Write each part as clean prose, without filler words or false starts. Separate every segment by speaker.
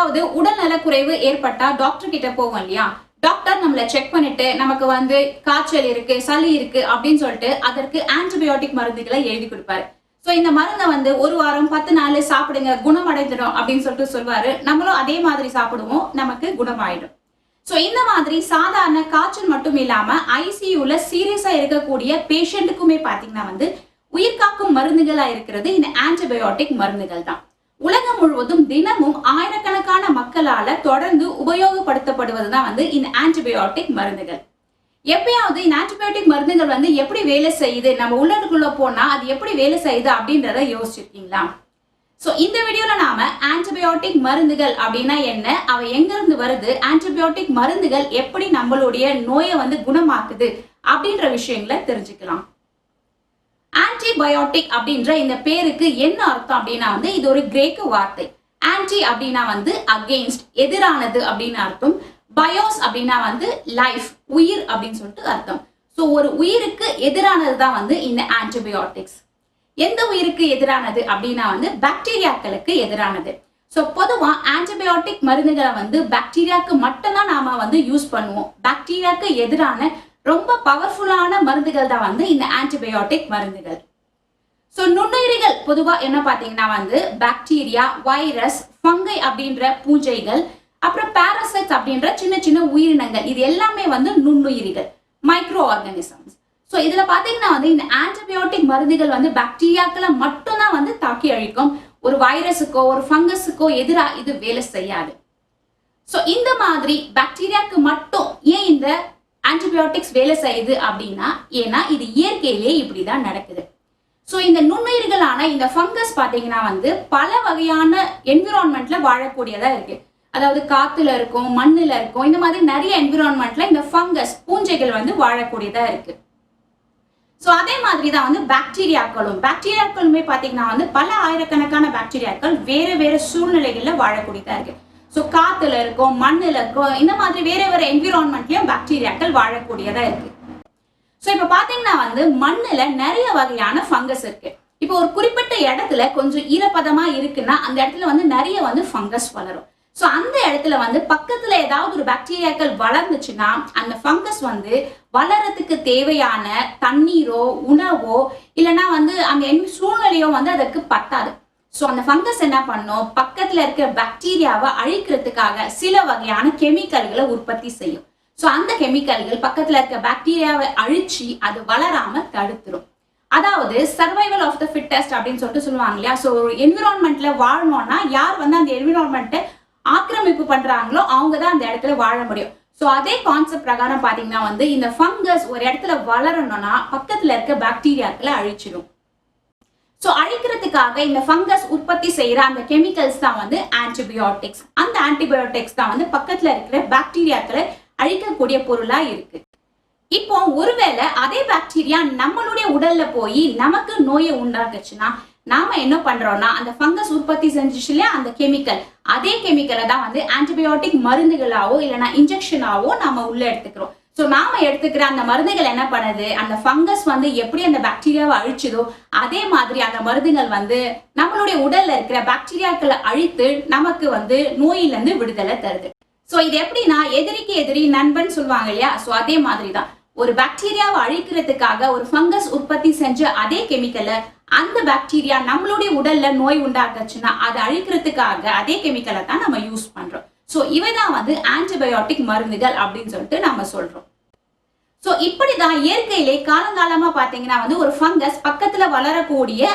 Speaker 1: அதாவது உடல்நல குறைவு ஏற்பட்டா டாக்டர் கிட்ட போவோம் இல்லையா? டாக்டர் நம்மளை செக் பண்ணிட்டு நமக்கு வந்து காய்ச்சல் இருக்கு, சளி இருக்கு அப்படின்னு சொல்லிட்டு அதற்கு ஆன்டிபயோட்டிக் மருந்துகளை எழுதி கொடுப்பாரு. ஸோ இந்த மருந்தை வந்து 1 வாரம் 10 நாள் சாப்பிடுங்க, குணமடைஞ்சிடும் அப்படின்னு சொல்லிட்டு சொல்வாரு. நம்மளும் அதே மாதிரி சாப்பிடுவோம், நமக்கு குணமாயிடும். ஸோ இந்த மாதிரி சாதாரண காய்ச்சல் மட்டும் இல்லாம ஐசியூல சீரியஸா இருக்கக்கூடிய பேஷண்ட்டுக்குமே பாத்தீங்கன்னா வந்து உயிர்காக்கும் மருந்துகளா இருக்கிறது இந்த ஆன்டிபயோட்டிக் மருந்துகள் தான். உலகம் முழுவதும் தினமும் ஆயிரக்கணக்கான மக்களால தொடர்ந்து உபயோகப்படுத்தப்படுவதுதான் வந்து இந்த ஆன்டிபயோட்டிக் மருந்துகள். எப்பயாவது இந்த ஆன்டிபயோட்டிக் மருந்துகள் வந்து எப்படி வேலை செய்யுது, நம்ம உள்ளுக்குள்ள போனா அது எப்படி வேலை செய்யுது அப்படின்றத யோசிச்சிருக்கீங்களா? ஸோ இந்த வீடியோல நாம ஆன்டிபயோட்டிக் மருந்துகள் அப்படின்னா என்ன, அவை எங்க இருந்து வருது, ஆன்டிபயோட்டிக் மருந்துகள் எப்படி நம்மளுடைய நோயை வந்து குணமாக்குது அப்படின்ற விஷயங்களை தெரிஞ்சுக்கலாம். ஆன்டிபயோட்டிக் அப்படின்ற இந்த பேருக்கு என்ன அர்த்தம் அப்படின்னா வந்து இது ஒரு கிரேக்க வார்த்தை. ஆன்டி அப்படின்னா வந்து அகெயின்ஸ்ட், எதிரானது அப்படின்னு அர்த்தம். பயோஸ் அப்படின்னா வந்து லைஃப், உயிர் அப்படின்னு சொல்லிட்டு அர்த்தம். ஸோ ஒரு உயிருக்கு எதிரானது தான் வந்து இந்த ஆன்டிபயோட்டிக்ஸ். எந்த உயிருக்கு எதிரானது அப்படின்னா வந்து பாக்டீரியாக்களுக்கு எதிரானது. ஸோ பொதுவா ஆன்டிபயோட்டிக் மருந்துகளை வந்து பாக்டீரியாவுக்கு மட்டும்தான் நாம வந்து யூஸ் பண்ணுவோம். பாக்டீரியாவுக்கு எதிரான ரொம்ப பவர்ஃபுல்லான மருந்துகள் தான் வந்து இந்த ஆன்டிபயோட்டிக் மருந்துகள். ஸோ நுண்ணுயிரிகள் பொதுவா என்ன பார்த்தீங்கன்னா வந்து பாக்டீரியா, வைரஸ், ஃபங்கை அப்படின்ற பூஞ்சைகள், அப்புறம் பாரசைட்ஸ் அப்படின்ற சின்ன சின்ன உயிரினங்கள், இது எல்லாமே வந்து நுண்ணுயிரிகள், மைக்ரோ ஆர்கானிசம்ஸ். ஸோ இதுல பாத்தீங்கன்னா வந்து இந்த ஆன்டிபயோட்டிக் மருந்துகள் வந்து பாக்டீரியாக்களை மட்டும்தான் வந்து தாக்கி அழிக்கும். ஒரு வைரஸுக்கோ ஒரு ஃபங்கஸுக்கோ எதிராக இது வேலை செய்யாது. ஸோ இந்த மாதிரி பாக்டீரியாவுக்கு மட்டும் ஏன் இந்த ஆன்டிபயோட்டிக்ஸ் வேலை செய்யுது அப்படின்னா, ஏன்னா இது இயற்கையிலேயே இப்படிதான் நடக்குது. ஸோ இந்த நுண்ணுயிர்களான இந்த ஃபங்கஸ் பாத்தீங்கன்னா வந்து பல வகையான என்விரான்மெண்ட்ல வாழக்கூடியதா இருக்கு. அதாவது காத்துல இருக்கும், மண்ணுல இருக்கும், இந்த மாதிரி நிறைய என்விரான்மெண்ட்ல இந்த ஃபங்கஸ் பூஞ்சைகள் வந்து வாழக்கூடியதா இருக்கு. ஸோ அதே மாதிரி தான் வந்து பாக்டீரியாக்களுமே பாத்தீங்கன்னா வந்து பல ஆயிரக்கணக்கான பாக்டீரியாக்கள் வேற வேற சூழ்நிலைகள்ல வாழக்கூடியதா இருக்கு. ஸோ காத்துல இருக்கும், மண்ணுல இருக்கும், இந்த மாதிரி வேற வேற என்விரான்மெண்ட்லயும் பாக்டீரியாக்கள் வாழக்கூடியதா இருக்கு. ஸோ இப்ப பாத்தீங்கன்னா வந்து மண்ணுல நிறைய வகையான ஃபங்கஸ் இருக்கு. இப்போ ஒரு குறிப்பிட்ட இடத்துல கொஞ்சம் ஈரப்பதமா இருக்குன்னா அந்த இடத்துல வந்து நிறைய வந்து ஃபங்கஸ் வளரும். ஸோ அந்த இடத்துல வந்து பக்கத்துல ஏதாவது ஒரு பாக்டீரியாக்கள் வளர்ந்துச்சுன்னா அந்த ஃபங்கஸ் வந்து வளர்றதுக்கு தேவையான தண்ணீரோ உணவோ இல்லைன்னா வந்து அங்க என்ன சூழ்நிலையோ வந்து அதற்கு பத்தாது. ஸோ அந்த ஃபங்கஸ் என்ன பண்ணும், பக்கத்துல இருக்கிற பாக்டீரியாவை அழிக்கிறதுக்காக சில வகையான கெமிக்கல்களை உற்பத்தி செய்யும். ஸோ அந்த கெமிக்கல்கள் பக்கத்துல இருக்க பாக்டீரியாவை அழிச்சு அது வளராம தடுத்துரும். அதாவது சர்வைவல் ஆஃப் த ஃபிட்டஸ்ட் அப்படின்னு சொல்லிட்டு சொல்லுவாங்க இல்லையா? ஸோ ஒரு என்விரான்மெண்ட்ல வாழணும்னா யார் வந்து அந்த என்விரான்மெண்ட்டை ஆக்கிரமிப்பு பண்றாங்களோ அவங்க தான் அந்த இடத்துல வாழ முடியும். ஸோ அதே கான்செப்ட் பிரகாரம் பாத்தீங்கன்னா வந்து இந்த ஃபங்கஸ் ஒரு இடத்துல வளரணும்னா பக்கத்துல இருக்க பாக்டீரியாக்களை அழிச்சிடும். ஸோ அழிக்கிறதுக்காக இந்த ஃபங்கஸ் உற்பத்தி செய்யற அந்த கெமிக்கல்ஸ் தான் வந்து ஆன்டிபயோட்டிக்ஸ். அந்த ஆன்டிபயோட்டிக்ஸ் தான் வந்து பக்கத்துல இருக்கிற பாக்டீரியாக்களை அழிக்கக்கூடிய பொருளா இருக்கு. இப்போ ஒருவேளை அதே பாக்டீரியா நம்மளுடைய உடல்ல போய் நமக்கு நோயை உண்டாக்குச்சுன்னா நாம என்ன பண்றோம்னா அந்த ஃபங்கஸ் உற்பத்தி செஞ்சுச்சுல அந்த கெமிக்கல், அதே கெமிக்கலை தான் வந்து ஆன்டிபயோட்டிக் மருந்துகளாவோ இல்லைன்னா இன்ஜெக்ஷனாவோ நாம உள்ள எடுத்துக்கிறோம். ஸோ நாம எடுத்துக்கிற அந்த மருந்துகள் என்ன பண்ணுது, அந்த ஃபங்கஸ் வந்து எப்படி அந்த பாக்டீரியாவை அழிச்சுதோ அதே மாதிரி அந்த மருந்துகள் வந்து நம்மளுடைய உடல்ல இருக்கிற பாக்டீரியாக்களை அழித்து நமக்கு வந்து நோயிலிருந்து விடுதலை தருது. ஸோ இது எப்படின்னா எதிரிக்கு எதிரி நண்பன் சொல்லுவாங்க இல்லையா? ஸோ அதே மாதிரி தான் ஒரு பாக்டீரியாவை அழிக்கிறதுக்காக ஒரு ஃபங்கஸ் உற்பத்தி செஞ்ச அதே கெமிக்கலை அந்த பாக்டீரியா நம்மளுடைய உடல்ல நோய் உண்டாக்குச்சுன்னா அதை அழிக்கிறதுக்காக அதே கெமிக்கலை தான் நம்ம யூஸ் பண்றோம். ஸோ இவைதான் வந்து ஆன்டிபயோட்டிக் மருந்துகள் அப்படின்னு சொல்லிட்டு நம்ம சொல்றோம். ஸோ இப்படிதான் இயற்கையிலே காலங்காலமா பாத்தீங்கன்னா வந்து ஒரு ஃபங்கஸ் பக்கத்துல வளரக்கூடிய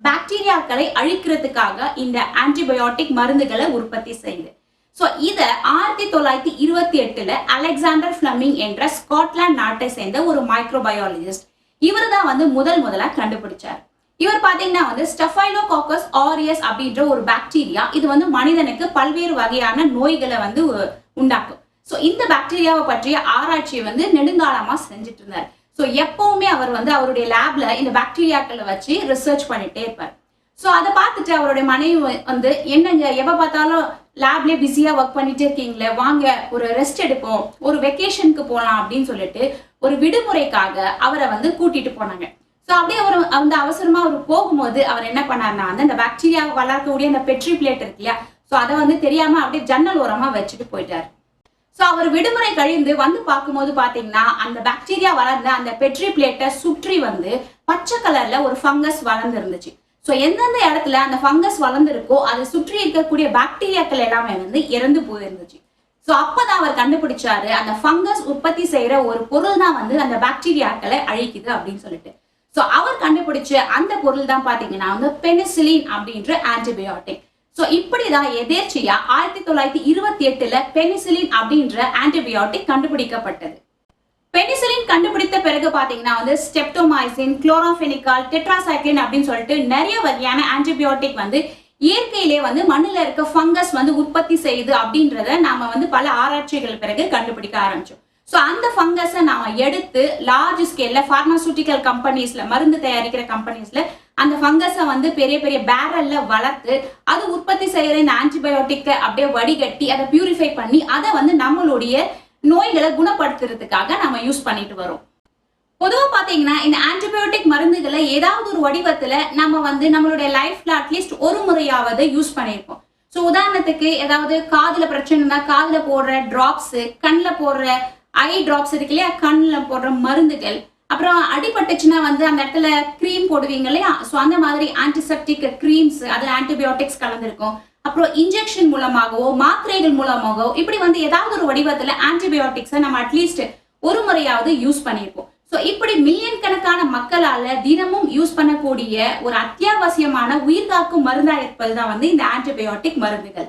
Speaker 1: பாக்டீரியாக்களை அழிக்கிறதுக்காக இந்த ஆன்டிபயோட்டிக் மருந்துகளை உற்பத்தி செய்யுது. ஸோ இதை 1928 அலெக்சாண்டர் ஃபிளமிங் என்ற ஸ்காட்லாந்து நாட்டை சேர்ந்த ஒரு மைக்ரோபயாலஜிஸ்ட் இவர் தான் வந்து முதலா கண்டுபிடிச்சார். இவர் பாத்தீங்கன்னா வந்து ஸ்டெஃபைலோகாக்கஸ் ஆரியஸ் அப்படின்ற ஒரு பாக்டீரியா, இது வந்து மனிதனுக்கு பல்வேறு வகையான நோய்களை வந்து உண்டாக்கும். ஸோ இந்த பாக்டீரியாவை பற்றிய ஆராய்ச்சியை வந்து நெடுங்காலமா செஞ்சுட்டு இருந்தார். ஸோ எப்பவுமே அவர் வந்து அவருடைய லேப்ல இந்த பாக்டீரியாக்களை வச்சு ரிசர்ச் பண்ணிட்டே இருப்பார். ஸோ அதை பார்த்துட்டு அவருடைய மனைவி வந்து என்னங்க எப்ப பார்த்தாலும் லேப்லயே பிஸியா ஒர்க் பண்ணிட்டே இருக்கீங்களே, வாங்க ஒரு ரெஸ்ட் எடுப்போம், ஒரு வெக்கேஷனுக்கு போகலாம் அப்படின்னு சொல்லிட்டு ஒரு விடுமுறைக்காக அவரை வந்து கூட்டிட்டு போனாங்க. ஸோ அப்படியே அவர் அந்த அவசரமா அவர் போகும்போது அவர் என்ன பண்ணாருன்னா வந்து அந்த பாக்டீரியா வளர்க்கக்கூடிய அந்த பெட்ரி பிளேட் இருக்கு இல்லையா? ஸோ அதை வந்து தெரியாம அப்படியே ஜன்னல் ஓரமா வச்சுட்டு போயிட்டாரு. ஸோ அவர் விடுமுறை கழிந்து வந்து பார்க்கும்போது பாத்தீங்கன்னா அந்த பாக்டீரியா வளர்ந்த அந்த பெட்ரி பிளேட்டை சுற்றி வந்து பச்சை கலர்ல ஒரு ஃபங்கஸ் வளர்ந்து இருந்துச்சு. ஸோ எந்தெந்த இடத்துல அந்த ஃபங்கஸ் வளர்ந்துருக்கோ அதை சுற்றி இருக்கக்கூடிய பாக்டீரியாக்கள் எல்லாமே வந்து இறந்து போயிருந்துச்சு. ஸோ அப்பதான் அவர் கண்டுபிடிச்சாரு அந்த ஃபங்கஸ் உற்பத்தி செய்யற ஒரு பொருள் தான் வந்து அந்த பாக்டீரியாக்களை அழிக்குது அப்படின்னு சொல்லிட்டு. ஸோ அவர் கண்டுபிடிச்ச அந்த பொருள் தான் பாத்தீங்கன்னா வந்து பெனிசிலின் அப்படின்ற ஆன்டிபயோட்டிக். ஸோ இப்படிதான் எதேர்ச்சியா 1928 பெனிசிலின் அப்படின்ற ஆன்டிபயோட்டிக் கண்டுபிடிக்கப்பட்டது. பெனிசிலின் கண்டுபிடித்த பிறகு பாத்தீங்கன்னா வந்து ஸ்டெப்டோமைசின், குளோராம்பெனிகால், டெட்ராசைக்ளின் அப்படின்னு சொல்லிட்டு நிறைய வகையான ஆன்டிபயோட்டிக் வந்து இயற்கையிலே வந்து மண்ணுல இருக்க ஃபங்கஸ் வந்து உற்பத்தி செய்யுது அப்படின்றத நாம வந்து பல ஆராய்ச்சிகள் பிறகு கண்டுபிடிக்க ஆரம்பிச்சோம். ஸோ அந்த ஃபங்கஸை நாம எடுத்து லார்ஜ் ஸ்கேல்ல பார்மாசூட்டிக்கல் கம்பெனிஸ்ல, மருந்து தயாரிக்கிற கம்பெனிஸ்ல அந்த ஃபங்கஸை வந்து பெரிய பெரிய பேரல்ல வளர்த்து அது உற்பத்தி செய்யற இந்த ஆன்டிபயோட்டிக்கை அப்படியே வடிகட்டி அதை பியூரிஃபை பண்ணி அதை வந்து நம்மளுடைய நோய்களை குணப்படுத்துறதுக்காக நம்ம யூஸ் பண்ணிட்டு வரோம். பொதுவா பாத்தீங்கன்னா இந்த ஆன்டிபயோட்டிக் மருந்துகளை ஏதாவது ஒரு வடிவத்துல நம்ம வந்து நம்மளுடைய லைஃப்ல அட்லீஸ்ட் ஒரு முறையாவது யூஸ் பண்ணியிருப்போம். ஸோ உதாரணத்துக்கு ஏதாவது காதுல பிரச்சனைனா காதுல போடுற டிராப்ஸ், கண்ணில் போடுற ஐ டிராப்ஸ் இருக்கு இல்லையா, கண்ணில் போடுற மருந்துகள், அப்புறம் அடிபட்டுச்சுன்னா வந்து அந்த இடத்துல கிரீம் போடுவீங்க இல்லையா, ஸோ அந்த மாதிரி ஆன்டிசெப்டிக் கிரீம்ஸ், அது ஆன்டிபயோட்டிக்ஸ் கலந்துருக்கும். அப்புறம் இன்ஜெக்ஷன் மூலமாகவோ மாத்திரைகள் மூலமாகவோ இப்படி வந்து ஏதாவது ஒரு வடிவத்துல ஆன்டிபயோட்டிக்ஸை நம்ம அட்லீஸ்ட் ஒரு முறையாவது யூஸ் பண்ணியிருப்போம். ஸோ இப்படி மில்லியன் கணக்கான மக்களால தினமும் யூஸ் பண்ணக்கூடிய ஒரு அத்தியாவசியமான உயிர்காக்கும் மருந்தா இருப்பதுதான் வந்து இந்த ஆன்டிபயோட்டிக் மருந்துகள்.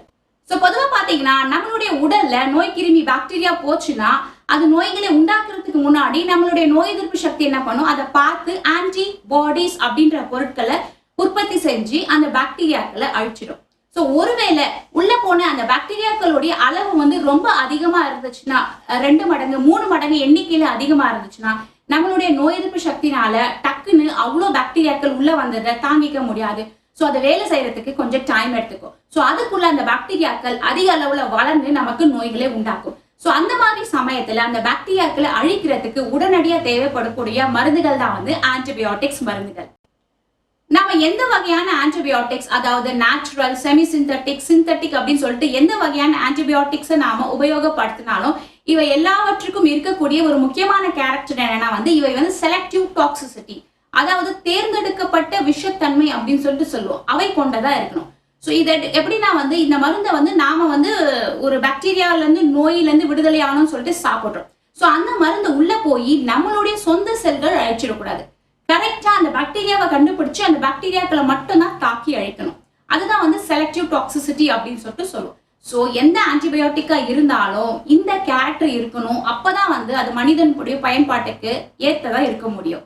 Speaker 1: ஸோ பொதுவா பாத்தீங்கன்னா நம்மளுடைய உடல்ல நோய் கிருமி பாக்டீரியா போச்சுன்னா அது நோய்களை உண்டாக்குறதுக்கு முன்னாடி நம்மளுடைய நோய் எதிர்ப்பு சக்தி என்ன பண்ணும், அதை பார்த்து ஆன்டிபாடிஸ் அப்படின்ற பொருட்களை உற்பத்தி செஞ்சு அந்த பாக்டீரியாக்களை அழிச்சிடும். ஸோ ஒருவேளை உள்ள போன அந்த பாக்டீரியாக்களுடைய அளவு வந்து ரொம்ப அதிகமா இருந்துச்சுன்னா, 2 மடங்கு 3 மடங்கு எண்ணிக்கையில அதிகமா இருந்துச்சுன்னா நம்மளுடைய நோய் எதிர்ப்பு சக்தினால டக்குன்னு அவ்வளோ பாக்டீரியாக்கள் உள்ள வந்ததை தாங்கிக்க முடியாது. ஸோ அதை வேலை செய்யறதுக்கு கொஞ்சம் டைம் எடுத்துக்கும். ஸோ அதுக்குள்ள அந்த பாக்டீரியாக்கள் அதிக அளவுல வளர்ந்து நமக்கு நோய்களை உண்டாக்கும். ஸோ அந்த மாதிரி சமயத்துல அந்த பாக்டீரியாக்களை அழிக்கிறதுக்கு உடனடியா தேவைப்படக்கூடிய மருந்துகள் தான் வந்து ஆன்டிபயோட்டிக்ஸ் மருந்துகள். நாம எந்த வகையான ஆன்டிபயோட்டிக்ஸ், அதாவது நேச்சுரல், செமி சிந்தட்டிக், சிந்தட்டிக் அப்படின்னு சொல்லிட்டு எந்த வகையான ஆன்டிபயோட்டிக்ஸை நாம உபயோகப்படுத்தினாலும் இவை எல்லாவற்றுக்கும் இருக்கக்கூடிய ஒரு முக்கியமான கேரக்டர் என்னன்னா வந்து இவை வந்து செலக்டிவ் டாக்ஸிசிட்டி, அதாவது தேர்ந்தெடுக்கப்பட்ட விஷத்தன்மை அப்படின்னு சொல்லிட்டு சொல்லுவோம், அவை கொண்டதா இருக்கணும். ஸோ இதை எப்படின்னா வந்து இந்த மருந்தை வந்து நாம வந்து ஒரு பாக்டீரியால இருந்து நோயில இருந்து விடுதலை ஆகணும்னு சொல்லிட்டு சாப்பிடுறோம். ஸோ அந்த மருந்து உள்ள போய் நம்மளுடைய சொந்த செல்கள் அழிச்சிடக்கூடாது. கரெக்டா அந்த பாக்டீரியாவை கண்டுபிடிச்சு அந்த பாக்டீரியாக்களை மட்டும்தான் தாக்கி அழிக்கணும். அதுதான் வந்து செலக்டிவ் டாக்ஸிசிட்டி அப்படின்னு சொல்லிட்டு சொல்லுவோம். ஸோ எந்த ஆன்டிபயோட்டிக்கா இருந்தாலும் இந்த கேரக்டர் இருக்கணும். அப்பதான் வந்து அது மனிதனுடைய பயன்பாட்டுக்கு ஏற்றதா இருக்க முடியும்.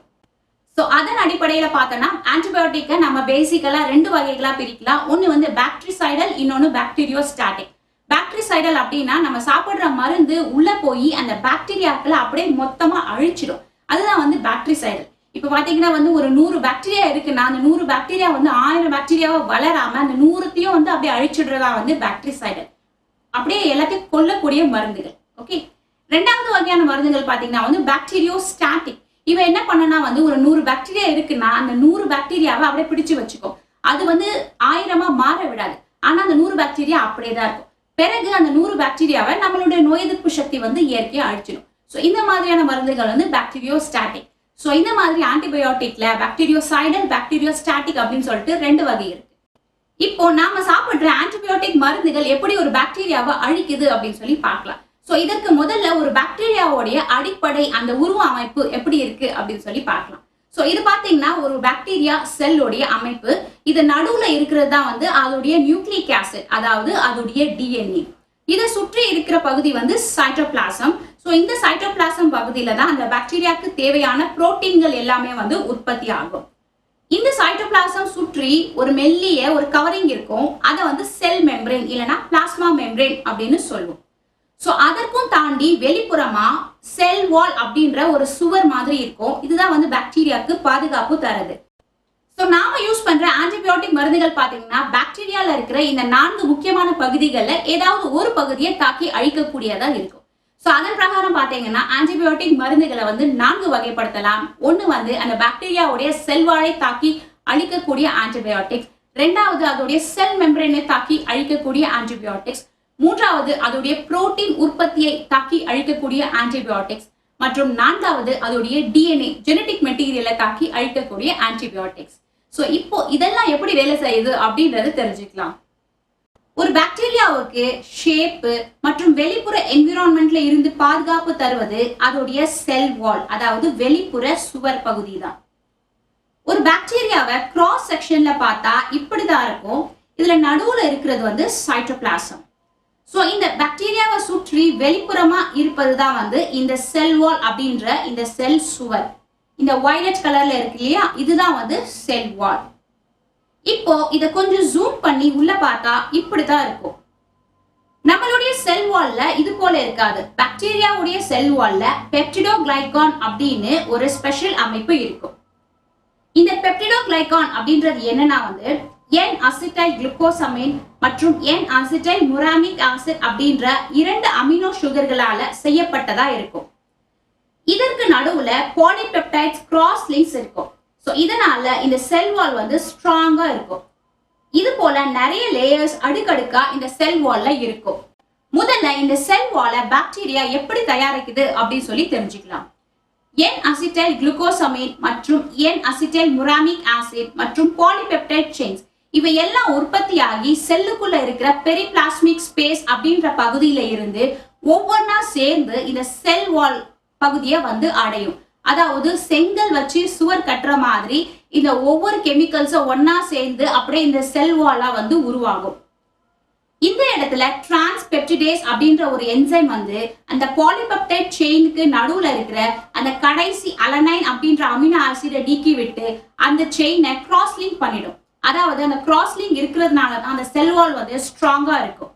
Speaker 1: ஸோ அதன் அடிப்படையில பார்த்தோம்னா ஆன்டிபயோட்டிக்கை நம்ம பேசிக்கலா 2 வகைகளா பிரிக்கலாம். ஒன்று வந்து பாக்டரிசைடல், இன்னொன்று பாக்டீரியோஸ்டாட்டிக். பாக்டரிசைடல் அப்படின்னா நம்ம சாப்பிடுற மருந்து உள்ள போய் அந்த பாக்டீரியாக்களை அப்படியே மொத்தமா அழிச்சிடும். அதுதான் வந்து பாக்டரிசைடல். இப்ப பாத்தீங்கன்னா வந்து ஒரு 100 பாக்டீரியா இருக்குன்னா அந்த 100 பாக்டீரியா வந்து 1000 பாக்டீரியாவை வளராம அந்த 100த்தையும் வந்து அப்படியே அழிச்சிடுறதா வந்து பாக்டரிசைடல். அப்படியே எல்லாத்தையும் கொல்லக்கூடிய மருந்துகள். ஓகே, 2வது வகையான மருந்துகள் பாத்தீங்கன்னா வந்து பாக்டீரியோஸ்டாட்டிக். இவ என்ன பண்ணனா வந்து ஒரு 100 பாக்டீரியா இருக்குன்னா அந்த 100 பாக்டீரியாவை அப்படியே பிடிச்சு வச்சுக்கும். அது வந்து 1000ஆ மாற விடாது. ஆனா அந்த 100 பாக்டீரியா அப்படியே தான் இருக்கும். பிறகு அந்த 100 பாக்டீரியாவை நம்மளுடைய நோய் எதிர்ப்பு சக்தி வந்து இயற்கையா அழிச்சிடும். ஸோ இந்த மாதிரியான மருந்துகள் வந்து பாக்டீரியோஸ்டாட்டிக். ஸோ இந்த மாதிரி ஆன்டிபயோட்டிக்ல பாக்டீரியோசைடல், பாக்டீரியோஸ்டாட்டிக் அப்படின்னு சொல்லிட்டு 2 வகை இருக்கு. இப்போ நாம சாப்பிடுற ஆன்டிபயோட்டிக் மருந்துகள் எப்படி ஒரு பாக்டீரியாவை அழிக்குது அப்படின்னு சொல்லி பார்க்கலாம். ஸோ இதற்கு முதல்ல ஒரு பாக்டீரியாவுடைய அடிப்படை அந்த உருவ அமைப்பு எப்படி இருக்கு அப்படின்னு சொல்லி பார்க்கலாம். ஸோ இது பார்த்தீங்கன்னா ஒரு பாக்டீரியா செல்லுடைய அமைப்பு. இது நடுவுல இருக்கிறது தான் வந்து அதோடைய நியூக்ளிக் ஆசிட், அதாவது அதோடைய டிஎன்ஏ. இதை சுற்றி இருக்கிற பகுதி வந்து சைட்டோபிளாசம். ஸோ இந்த சைட்டோபிளாசம் பகுதியில தான் அந்த பாக்டீரியாவுக்கு தேவையான புரோட்டீன்கள் எல்லாமே வந்து உற்பத்தி ஆகும். இந்த சைட்டோபிளாசம் சுற்றி ஒரு மெல்லிய ஒரு கவரிங் இருக்கும். அதை வந்து செல் மெம்பரேன் இல்லைன்னா பிளாஸ்மா மெம்பரேன் அப்படின்னு சொல்லுவோம். ஸோ அதற்கும் தாண்டி வெளிப்புறமா செல் வால் அப்படின்ற ஒரு சுவர் மாதிரி இருக்கும். இதுதான் வந்து பாக்டீரியாவுக்கு பாதுகாப்பு தருது. ஸோ நாம யூஸ் பண்ற ஆன்டிபயோட்டிக் மருந்துகள் பாத்தீங்கன்னா பாக்டீரியால இருக்கிற இந்த 4 முக்கியமான பகுதிகளில் ஏதாவது ஒரு பகுதியை தாக்கி அழிக்கக்கூடியதா இருக்கும். ஸோ அதன் பிரகாரம் பாத்தீங்கன்னா ஆன்டிபயோட்டிக் மருந்துகளை வந்து 4 வகைப்படுத்தலாம். ஒன்று வந்து அந்த பாக்டீரியாவுடைய செல்வாழை தாக்கி அழிக்கக்கூடிய ஆன்டிபயோட்டிக்ஸ், ரெண்டாவது அதோடைய செல் மெம்பரேனை தாக்கி அழிக்கக்கூடிய ஆன்டிபயோட்டிக்ஸ், மூன்றாவது அதோடைய புரோட்டீன் உற்பத்தியை தாக்கி அழிக்கக்கூடிய ஆன்டிபயோட்டிக்ஸ், மற்றும் நான்காவது அதோடைய டிஎன்ஏ ஜெனடிக் மெட்டீரியலை தாக்கி அழிக்கக்கூடிய ஆன்டிபயோட்டிக்ஸ். ஸோ இப்போ இதெல்லாம் எப்படி வேலை செய்யுது அப்படின்றது தெரிஞ்சுக்கலாம். ஒரு பாக்டீரியாவுக்கு ஷேப்பு மற்றும் வெளிப்புற என்விரான்மெண்ட்ல இருந்து பாதுகாப்பு தருவது அதோடைய செல் வால், அதாவது வெளிப்புற சுவர் பகுதி தான். ஒரு பாக்டீரியாவை கிராஸ் செக்ஷன்ல பார்த்தா இப்படிதான் இருக்கும். இதுல நடுவுல இருக்கிறது வந்து சைட்டோபிளாசம். ஸோ இந்த பாக்டீரியாவை சுற்றி வெளிப்புறமா இருப்பதுதான் வந்து இந்த செல் வால் அப்படின்ற இந்த செல் சுவர். இந்த வயலட் கலர்ல இருக்கு இல்லையா, இதுதான் வந்து செல் வால். இப்போ இத கொஞ்சம் ஜூம் பண்ணி உள்ள பார்த்தா இப்படிதான் இருக்கும். நம்மளுடைய செல் வால்ல இது போல இருக்காது. பாக்டீரியாவுடைய செல் வால்ல பெப்டிடோகிளைகான் அப்படின்னு ஒரு ஸ்பெஷல் அமைப்பு இருக்கும். இந்த பெப்டிடோகிளைகான் அப்படின்றது என்னன்னா வந்து என் அசிட்டைல் குளுக்கோசமைன் மற்றும் என் அசிட்டைல் முராமிக் ஆசிட் அப்படின்ற 2 அமினோ சுகர்களால செய்யப்பட்டதா இருக்கும். இதற்கு நடுவுல பாலிபெப்டைட்ஸ் கிராஸ் லிங்க்ஸ் இருக்கும். ஸோ இதனால இந்த செல் வால் வந்து ஸ்ட்ராங்கா இருக்கும். இது போல நிறைய லேயர்ஸ் அடுக்கடுக்கா இந்த செல் வால்ல இருக்கும். முதல்ல இந்த செல் வாலை பாக்டீரியா எப்படி தயாரிக்குது அப்படின்னு சொல்லி தெரிஞ்சுக்கலாம். என் அசிட்டைல் குளுக்கோசமைன் மற்றும் என் அசிட்டைல் முராமிக் ஆசிட் மற்றும் பாலிபெப்டைட் செயின்ஸ் இவை எல்லாம் உற்பத்தியாகி செல்லுக்குள்ள இருக்கிற பெரிபிளாஸ்மிக் ஸ்பேஸ் அப்படின்ற பகுதியில இருந்து ஒவ்வொன்னா சேர்ந்து இந்த செல் வால் பகுதியை வந்து அடையும். அதாவது செங்கல் வச்சு சுவர் கட்டுற மாதிரி இந்த ஒவ்வொரு கெமிக்கல்ஸும் ஒன்னா சேர்ந்து அப்படியே இந்த செல் வாலா வந்து உருவாகும். இந்த இடத்துல டிரான்ஸ்பெப்டிடேஸ் அப்படின்ற ஒரு என்சைம் வந்து அந்த பாலிபெப்டைட் செயினுக்கு நடுவுல இருக்கிற அந்த கடைசி அலனைன் அப்படின்ற அமினோ ஆசிடை நீக்கி விட்டு அந்த செயினை கிராஸ் லிங்க் பண்ணிடும். அதாவது அந்த கிராஸ் லிங்க் இருக்கிறதுனால தான் அந்த செல் வால் வந்து ஸ்ட்ராங்கா இருக்கும்.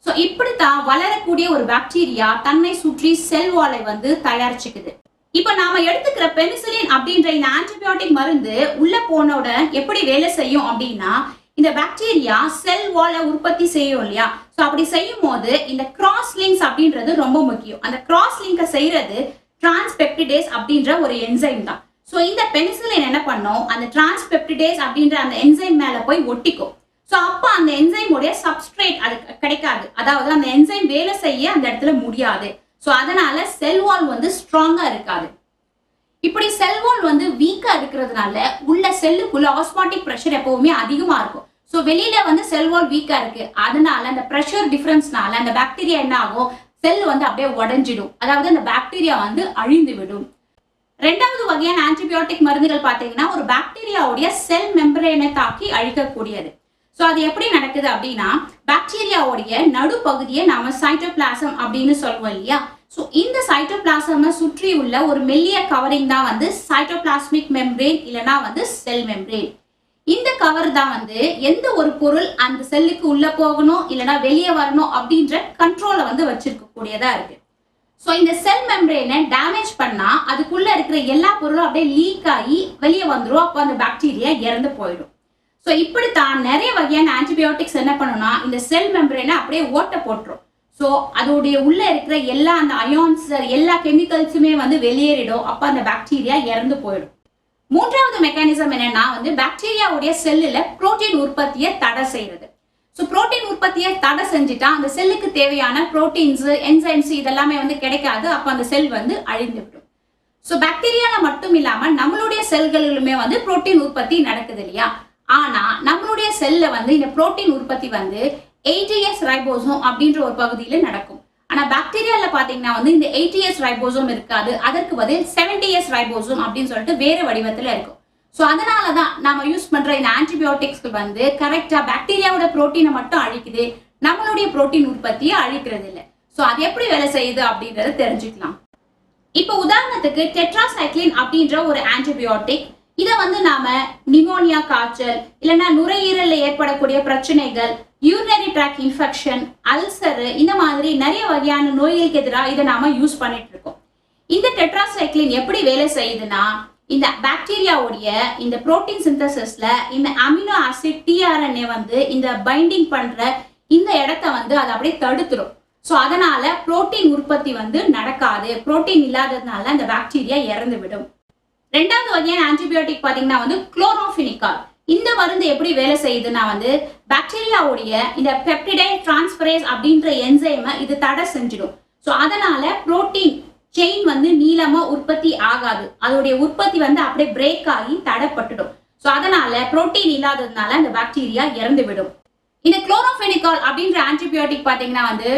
Speaker 1: ஸோ இப்படித்தான் வளரக்கூடிய ஒரு பாக்டீரியா தன்னை சுற்றி செல் வாலை வந்து தயாரிச்சுக்குது. இப்ப நாம எடுத்துக்கிற பெனிசிலின் அப்படின்ற இந்த ஆன்டிபயோட்டிக் மருந்து உள்ள போனவுடன் எப்படி வேலை செய்யும் அப்படின்னா, இந்த பாக்டீரியா செல் வாலை உற்பத்தி செய்யும் இல்லையா. ஸோ அப்படி செய்யும் போது இந்த கிராஸ் லிங்க்ஸ் அப்படின்றது ரொம்ப முக்கியம். அந்த கிராஸ் லிங்கை செய்யறது டிரான்ஸ்பெப்டிடேஸ் அப்படின்ற ஒரு என்சைம் தான். ஸோ இந்த பெனிசிலின் என்ன பண்ணும், அந்த டிரான்ஸ்பெப்டிடேஸ் அப்படின்ற அந்த என்சைம் மேல போய் ஒட்டிக்கும். ஸோ அப்போ அந்த என்சைமுடைய சப்ஸ்ட்ரேட் அது கிடைக்காது. அதாவது அந்த என்சைம் வேலை செய்ய அந்த இடத்துல முடியாது. ஸோ அதனால செல் வால் வந்து ஸ்ட்ராங்கா இருக்காது. இப்படி செல் வால் வந்து வீக்கா இருக்கிறதுனால உள்ள செல்லுக்குள்ள ஆஸ்மாட்டிக் ப்ரெஷர் எப்பவுமே அதிகமா இருக்கும். ஸோ வெளியில வந்து செல் வால் வீக்கா இருக்கு, அதனால அந்த ப்ரெஷர் டிஃபரன்ஸ்னால அந்த பாக்டீரியா என்ன ஆகும், செல் வந்து அப்படியே உடைஞ்சிடும். அதாவது அந்த பாக்டீரியா வந்து அழிந்து விடும். ரெண்டாவது வகையான ஆன்டிபயோட்டிக் மருந்துகள் பார்த்தீங்கன்னா ஒரு பாக்டீரியாவுடைய செல் மெம்பரேனை தாக்கி அழிக்கக்கூடியது. ஸோ அது எப்படி நடக்குது அப்படின்னா, பாக்டீரியாவுடைய நடுப்பகுதியை நாம சைட்டோபிளாசம் அப்படின்னு சொல்லுவோம் இல்லையா. ஸோ இந்த சைட்டோபிளாசமை சுற்றி உள்ள ஒரு மெல்லிய கவரிங் தான் வந்து சைட்டோபிளாஸ்மிக் மெம்பரேன் இல்லைன்னா வந்து செல் மெம்பரேன். இந்த கவர் தான் வந்து எந்த ஒரு பொருள் அந்த செல்லுக்கு உள்ள போகணும் இல்லைன்னா வெளியே வரணும் அப்படின்ற கண்ட்ரோலை வந்து வச்சிருக்கக்கூடியதா இருக்கு. ஸோ இந்த செல் மெம்பரேனை டேமேஜ் பண்ணா அதுக்குள்ள இருக்கிற எல்லா பொருளும் அப்படியே லீக் ஆகி வெளியே வந்துடும். அப்போ அந்த பாக்டீரியா இறந்து போயிடும். ஸோ இப்படித்தான் நிறைய வகையான ஆன்டிபயோட்டிக்ஸ் என்ன பண்ணும்னா இந்த செல் மெம்பரேனை அப்படியே ஓட்ட போட்டுரும். ஸோ அதோடைய உள்ள இருக்கிற எல்லா அந்த அயான்ஸ் எல்லா கெமிக்கல்ஸுமே வந்து வெளியேறிடும். அப்போ அந்த பாக்டீரியா இறந்து போயிடும். மூன்றாவது மெக்கானிசம் என்னன்னா வந்து பாக்டீரியாவுடைய செல்லுல புரோட்டீன் உற்பத்தியை தடை செய்யறது. ஸோ புரோட்டீன் உற்பத்தியை தடை செஞ்சுட்டா அந்த செல்லுக்கு தேவையான புரோட்டீன்ஸ் என்சைம்ஸ் இதெல்லாமே வந்து கிடைக்காது. அப்போ அந்த செல் வந்து அழிந்து விடும். ஸோ பாக்டீரியால மட்டும் இல்லாம நம்மளுடைய செல்களிலுமே வந்து புரோட்டீன் உற்பத்தி நடக்குது இல்லையா. ஆனா நம்மளுடைய செல்ல வந்து இந்த புரோட்டீன் உற்பத்தி வந்து 80S ரைபோசோம் அப்படின்ற ஒரு பகுதியில நடக்கும். ஆனா பாக்டீரியால பாத்தீங்கன்னா வந்து இந்த 80S ரைபோசோம் இருக்காது. அதற்கு பதில் 70S ரைபோசோம் அப்படின்னு சொல்லிட்டு வேற வடிவத்துல இருக்கும். ஸோ அதனாலதான் நாம யூஸ் பண்ற இந்த ஆன்டிபயோட்டிக்ஸ் வந்து கரெக்டா பாக்டீரியாவோட புரோட்டீனை மட்டும் அழிக்குது, நம்மளுடைய புரோட்டீன் உற்பத்தியை அழிக்கிறது இல்லை. ஸோ அது எப்படி வேலை செய்யுது அப்படின்றத தெரிஞ்சுக்கலாம். இப்போ உதாரணத்துக்கு டெட்ராசைக்ளின் அப்படின்ற ஒரு ஆன்டிபயோட்டிக், இதை வந்து நாம நிமோனியா காய்ச்சல் இல்லைன்னா நுரையீரல்ல ஏற்படக்கூடிய பிரச்சனைகள், யூரினரி ட்ராக் இன்ஃபெக்ஷன், அல்சர், இந்த மாதிரி நிறைய வகையான நோய்களுக்கு எதிராக இதை நாம யூஸ் பண்ணிட்டு இருக்கோம். இந்த டெட்ராசைக்ளின் எப்படி வேலை செய்யுதுன்னா இந்த பாக்டீரியாவுடைய இந்த புரோட்டீன் சிந்தசிஸ்ல இந்த அமினோ ஆசிட் டிஆர்என்ஏ வந்து இந்த பைண்டிங் பண்ற இந்த இடத்த வந்து அதை அப்படியே தடுத்துரும். ஸோ அதனால புரோட்டீன் உற்பத்தி வந்து நடக்காது. புரோட்டீன் இல்லாததுனால அந்த பாக்டீரியா இறந்து விடும். ரெண்டாவது வகையான ஆன்டிபயோட்டிக் பாத்தீங்கன்னா வந்து குளோராம்பெனிகால். இந்த மருந்து எப்படி வேலை செய்யுதுன்னா வந்து பாக்டீரியாவுடைய இந்த பெப்டிடைல் டிரான்ஸ்பரேஸ் அப்படின்ற என்சைமை இது தடை செஞ்சிடும். ஸோ அதனால புரோட்டீன் செயின் வந்து நீளமா உற்பத்தி ஆகாது, அதோடைய உற்பத்தி வந்து அப்படியே பிரேக் ஆகி தடைப்பட்டுடும். ஸோ அதனால புரோட்டீன் இல்லாததுனால அந்த பாக்டீரியா இறந்து விடும். இந்த குளோரோஃபெனிகால் அப்படின்ற ஆன்டிபயோட்டிக் பார்த்தீங்கன்னா வந்து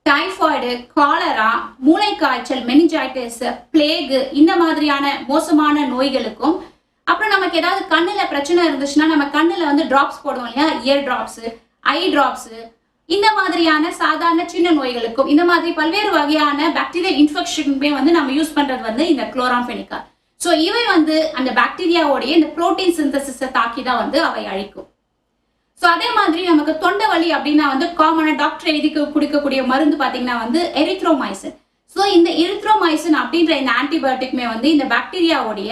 Speaker 1: டைஃபாய்டு, காலரா, மூளைக்காய்ச்சல், மெனிஞ்சைட்டிஸ், பிளேகு இந்த மாதிரியான மோசமான நோய்களுக்கும், அப்புறம் நமக்கு ஏதாவது கண்ணுல பிரச்சனை இருந்துச்சுன்னா நம்ம கண்ணுல வந்து டிராப்ஸ் போடுவோம் இல்லையா, இயர் டிராப்ஸ், ஐ டிராப்ஸ், இந்த மாதிரியான சாதாரண சின்ன நோய்களுக்கும், இந்த மாதிரி பல்வேறு வகையான பாக்டீரியல் இன்ஃபெக்ஷனுமே வந்து நம்ம யூஸ் பண்றது வந்து இந்த குளோராம்ஃபெனிகால். ஸோ இவை வந்து அந்த பாக்டீரியாவோடைய இந்த புரோட்டீன் சிந்தசிஸை தாக்கி தான் வந்து அவை அழிக்கும். ஸோ அதே மாதிரி நமக்கு தொண்டை வலி அப்படின்னா வந்து காமனாக டாக்டர் எழுதி கொடுக்கக்கூடிய மருந்து பார்த்தீங்கன்னா வந்து எரித்ரோமைசின். ஸோ இந்த எரித்ரோமைசின் அப்படின்ற இந்த ஆன்டிபயோட்டிக்மே வந்து இந்த பாக்டீரியாவுடைய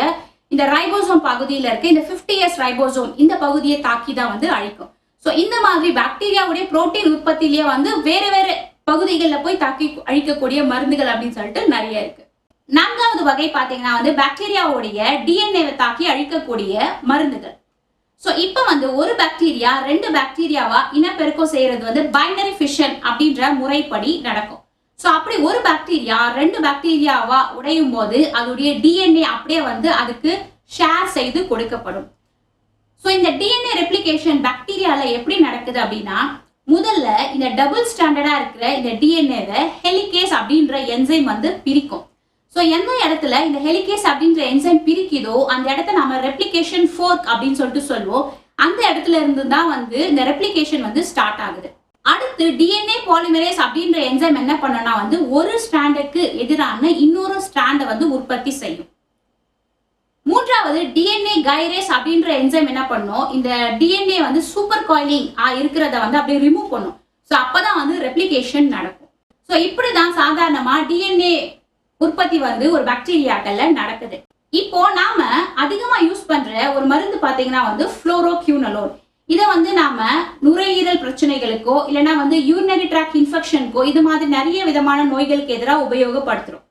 Speaker 1: இந்த ரைபோசோம் பகுதியில் இருக்க இந்த 50S ரைபோசோம் இந்த பகுதியை தாக்கி தான் வந்து அழிக்கும். ஸோ இந்த மாதிரி பாக்டீரியாவுடைய புரோட்டீன் உற்பத்திலேயே வந்து வேற வேற பகுதிகளில் போய் தாக்கி அழிக்கக்கூடிய மருந்துகள் அப்படின்னு சொல்லிட்டு நிறைய இருக்கு. 4வது வகை பார்த்தீங்கன்னா வந்து பாக்டீரியாவுடைய டிஎன்ஏவை தாக்கி அழிக்கக்கூடிய மருந்துகள். ஸோ இப்போ வந்து ஒரு பாக்டீரியா 2 பாக்டீரியாவா இனப்பெருக்கம் செய்யறது வந்து பைனரி ஃபிஷன் அப்படின்ற முறைப்படி நடக்கும். ஸோ அப்படி ஒரு பாக்டீரியா 2 பாக்டீரியாவா உடையும் போது அதோடைய டிஎன்ஏ அப்படியே வந்து அதுக்கு ஷேர் செய்து கொடுக்கப்படும். ஸோ இந்த டிஎன்ஏ ரெப்ளிகேஷன் பாக்டீரியால எப்படி நடக்குது அப்படின்னா, முதல்ல இந்த டபுள் ஸ்டாண்டர்டா இருக்கிற இந்த டிஎன்ஏவை ஹெலிகேஸ் அப்படின்ற என்சைம் வந்து பிரிக்கும். ஸோ எந்த இடத்துல இந்த ஹெலிகேஸ் அப்படின்ற என்சைம் பிரிக்குதோ அந்த இடத்த நம்ம ரெப்ளிகேஷன் ஃபோர்க் அப்படின்னு சொல்லிட்டு சொல்லுவோம். அந்த இடத்துல இருந்து தான் வந்து இந்த ரெப்ளிகேஷன் வந்து ஸ்டார்ட் ஆகுது. அடுத்து டிஎன்ஏ பாலிமரேஸ் அப்படின்ற என்சைம் என்ன பண்ணனா வந்து ஒரு ஸ்ட்ராண்டுக்கு எதிரான இன்னொரு ஸ்ட்ராண்டை வந்து உற்பத்தி செய்யும். 3வது டிஎன்ஏ கைரேஸ் அப்படின்ற என்சைம் என்ன பண்ணும், இந்த டிஎன்ஏ வந்து சூப்பர் காயிலிங் இருக்கிறத வந்து அப்படியே ரிமூவ் பண்ணும். ஸோ அப்பதான் வந்து ரெப்ளிகேஷன் நடக்கும். ஸோ இப்படிதான் சாதாரணமா டிஎன்ஏ உற்பத்தி வந்து ஒரு பாக்டீரியாக்கள்ல நடக்குது. இப்போ நாம அதிகமா யூஸ் பண்ற ஒரு மருந்து பாத்தீங்கன்னா வந்து ஃப்ளோரோக்யூனலோன். இதை வந்து நாம நுரையீரல் பிரச்சனைகளுக்கோ இல்லைன்னா வந்து யூரினரி ட்ராக் இன்ஃபெக்ஷனுக்கோ இது மாதிரி நிறைய விதமான நோய்களுக்கு எதிராக உபயோகப்படுத்துறோம்.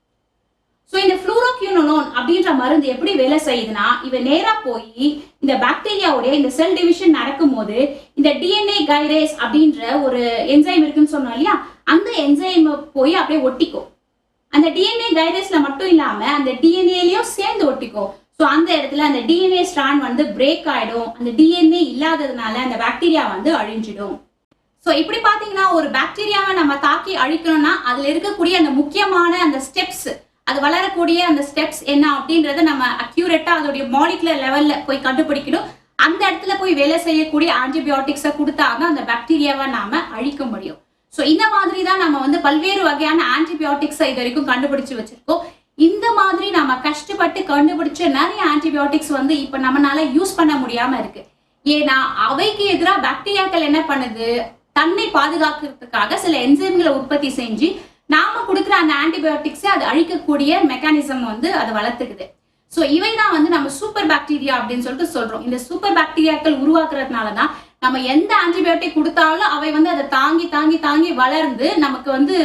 Speaker 1: ஸோ இந்த ஃப்ளோரோக்யூனலோன் அப்படின்ற மருந்து எப்படி வேலை செய்யுதுன்னா, இவ நேரா போய் இந்த பாக்டீரியாவுடைய இந்த செல் டிவிஷன் நடக்கும் போது இந்த டிஎன்ஏ கைரேஸ் அப்படின்ற ஒரு என்சைம் இருக்குன்னு சொன்னோம் இல்லையா, அந்த என்சைம் போய் அப்படியே ஒட்டிக்கும். அந்த டிஎன்ஏ கைரேஸ்ல மட்டும் இல்லாம அந்த டிஎன்ஏலயும் சேர்ந்து ஒட்டிக்கும். ஸோ அந்த இடத்துல அந்த டிஎன்ஏ ஸ்ட்ராண்ட் வந்து பிரேக் ஆயிடும். அந்த டிஎன்ஏ இல்லாததுனால அந்த பாக்டீரியா வந்து அழிஞ்சிடும். ஸோ இப்படி பாத்தீங்கன்னா ஒரு பாக்டீரியாவை நம்ம தாக்கி அழிக்கணும்னா அதுல இருக்கக்கூடிய அந்த முக்கியமான அந்த ஸ்டெப்ஸ், அது வளரக்கூடிய அந்த ஸ்டெப்ஸ் என்ன அப்படின்றத நம்ம அக்யூரேட்டா அதோடைய மாலிகுலர் லெவல்ல போய் கண்டுபிடிக்கணும். அந்த இடத்துல போய் வேலை செய்யக்கூடிய ஆன்டிபயோட்டிக்ஸை கொடுத்தாதான் அந்த பாக்டீரியாவை நாம அழிக்க முடியும். ஸோ இந்த மாதிரி தான் நம்ம வந்து பல்வேறு வகையான ஆன்டிபயோட்டிக்ஸை இது வரைக்கும் கண்டுபிடிச்சு வச்சிருக்கோம். இந்த மாதிரி நம்ம கஷ்டப்பட்டு கண்டுபிடிச்ச நிறைய ஆன்டிபயோட்டிக்ஸ் வந்து இப்ப நம்மளால யூஸ் பண்ண முடியாம இருக்கு. ஏன்னா அவைக்கு எதிராக பாக்டீரியாக்கள் என்ன பண்ணுது, தன்னை பாதுகாக்கிறதுக்காக சில என்சைம்களை உற்பத்தி செஞ்சு நாம கொடுக்குற அந்த ஆன்டிபயோட்டிக்ஸை அது அழிக்கக்கூடிய மெக்கானிசம் வந்து அதை வளர்த்துக்குது. ஸோ இவை தான் வந்து நம்ம சூப்பர் பாக்டீரியா அப்படின்னு சொல்லிட்டு சொல்றோம். இந்த சூப்பர் பாக்டீரியாக்கள் உருவாக்குறதுனாலதான் நம்ம எந்த ஆன்டிபயோட்டிக் கொடுத்தாலும் அவை வந்து அதை தாங்கி தாங்கி தாங்கி வளர்ந்து நமக்கு வந்து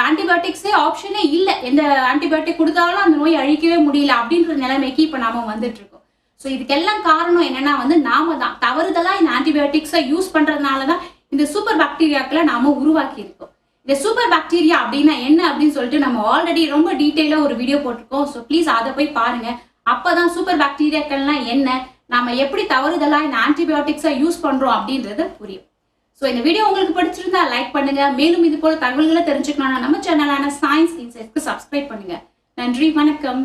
Speaker 1: ஆன்டிபயோட்டிக்ஸே ஆப்ஷனே இல்லை, எந்த ஆன்டிபயோட்டிக் கொடுத்தாலும் அந்த நோய் அழிக்கவே முடியல அப்படின்ற நிலைமைக்கு இப்போ நாம வந்துட்டு இருக்கோம். ஸோ இதுக்கெல்லாம் காரணம் என்னன்னா வந்து நாம தான் தவறுதலா இந்த ஆன்டிபயோட்டிக்ஸை யூஸ் பண்றதுனாலதான் இந்த சூப்பர் பாக்டீரியாக்களை நாம உருவாக்கி இருக்கோம். இந்த சூப்பர் பாக்டீரியா அப்படின்னா என்ன அப்படின்னு சொல்லிட்டு நம்ம ஆல்ரெடி ரொம்ப டீட்டெயிலா ஒரு வீடியோ போட்டிருக்கோம். ஸோ ப்ளீஸ் அதை போய் பாருங்க. அப்பதான் சூப்பர் பாக்டீரியாக்கள்லாம் என்ன, நாம எப்படி தவறுதலா இந்த ஆன்டிபயோட்டிக்ஸை யூஸ் பண்றோம் அப்படின்றது புரியும். ஸோ இந்த வீடியோ உங்களுக்கு பிடிச்சிருந்தா லைக் பண்ணுங்க. மேலும் இது போல தகவல்களை தெரிஞ்சுக்கணும்னா நம்ம சேனலான சயின்ஸ் இன்சைட்ஸ்க்கு சப்ஸ்கிரைப் பண்ணுங்க. நன்றி, வணக்கம்.